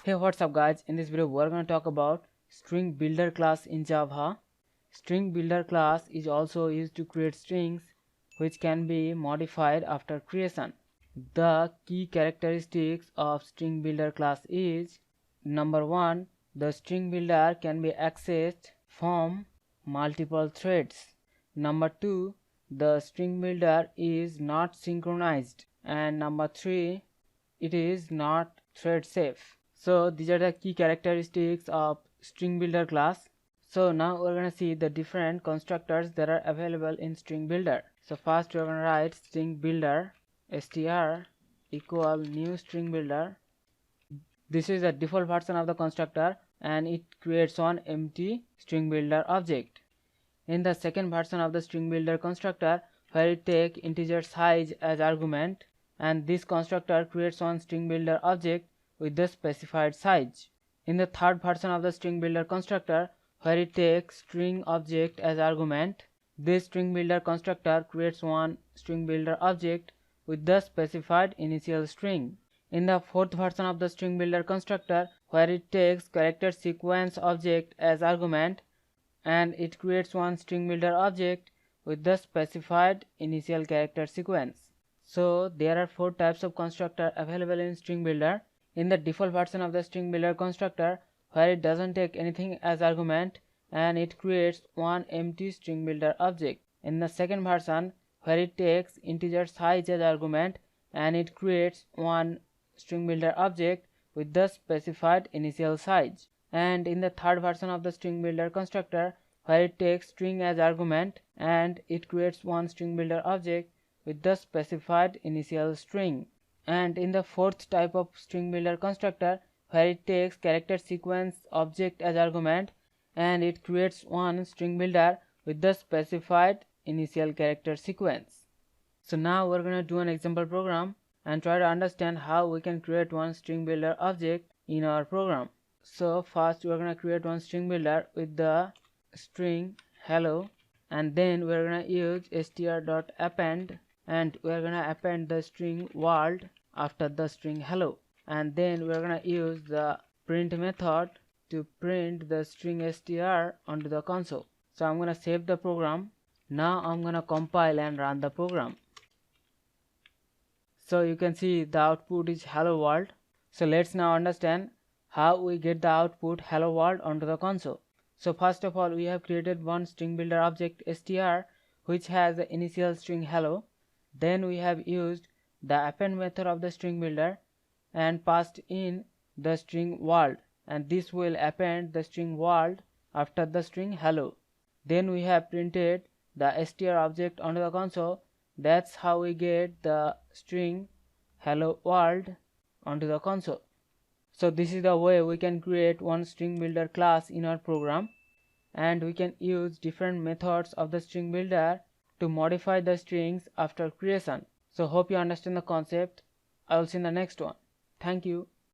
Hey, what's up guys? In this video we're going to talk about StringBuilder class in Java. StringBuilder class is also used to create strings which can be modified after creation. The key characteristics of StringBuilder class is: number 1, the StringBuilder can be accessed from multiple threads. Number 2, the StringBuilder is not synchronized. And number 3, it is not thread safe. So these are the key characteristics of StringBuilder class. So now we're going to see the different constructors that are available in StringBuilder. So first we're going to write StringBuilder str equal new StringBuilder. This is the default version of the constructor and it creates one empty StringBuilder object. In the second version of the StringBuilder constructor, where it takes integer size as argument, and this constructor creates one StringBuilder object with the specified size. In the third version of the StringBuilder constructor, where it takes string object as argument, this StringBuilder constructor creates one StringBuilder object with the specified initial string. In the fourth version of the StringBuilder constructor, where it takes character sequence object as argument, and it creates one StringBuilder object with the specified initial character sequence. So there are 4 types of constructor available in StringBuilder. In the default version of the StringBuilder constructor, where it doesn't take anything as argument and it creates one empty StringBuilder object. In the second version, where it takes integer size as argument and it creates one StringBuilder object with the specified initial size. And in the third version of the StringBuilder constructor, where it takes string as argument and it creates one StringBuilder object with the specified initial string. And in the fourth type of StringBuilder constructor, where it takes character sequence object as argument and it creates one StringBuilder with the specified initial character sequence. So now we're going to do an example program and try to understand how we can create one StringBuilder object in our program. So first we're going to create one StringBuilder with the string hello, and then we're going to use str.append, and we're going to append the string world after the string hello, and then we're going to use the print method to print the string str onto the console. So I'm going to save the program. Now I'm going to compile and run the program. So you can see the output is hello world. So let's now understand how we get the output hello world onto the console. So first of all, we have created one StringBuilder object str which has the initial string hello. Then we have used the append method of the StringBuilder and passed in the string world, and this will append the string world after the string hello. Then we have printed the str object onto the console. That's how we get the string hello world onto the console. So this is the way we can create one StringBuilder class in our program, and we can use different methods of the StringBuilder to modify the strings after creation. So hope you understand the concept. I will see you in the next one. Thank you.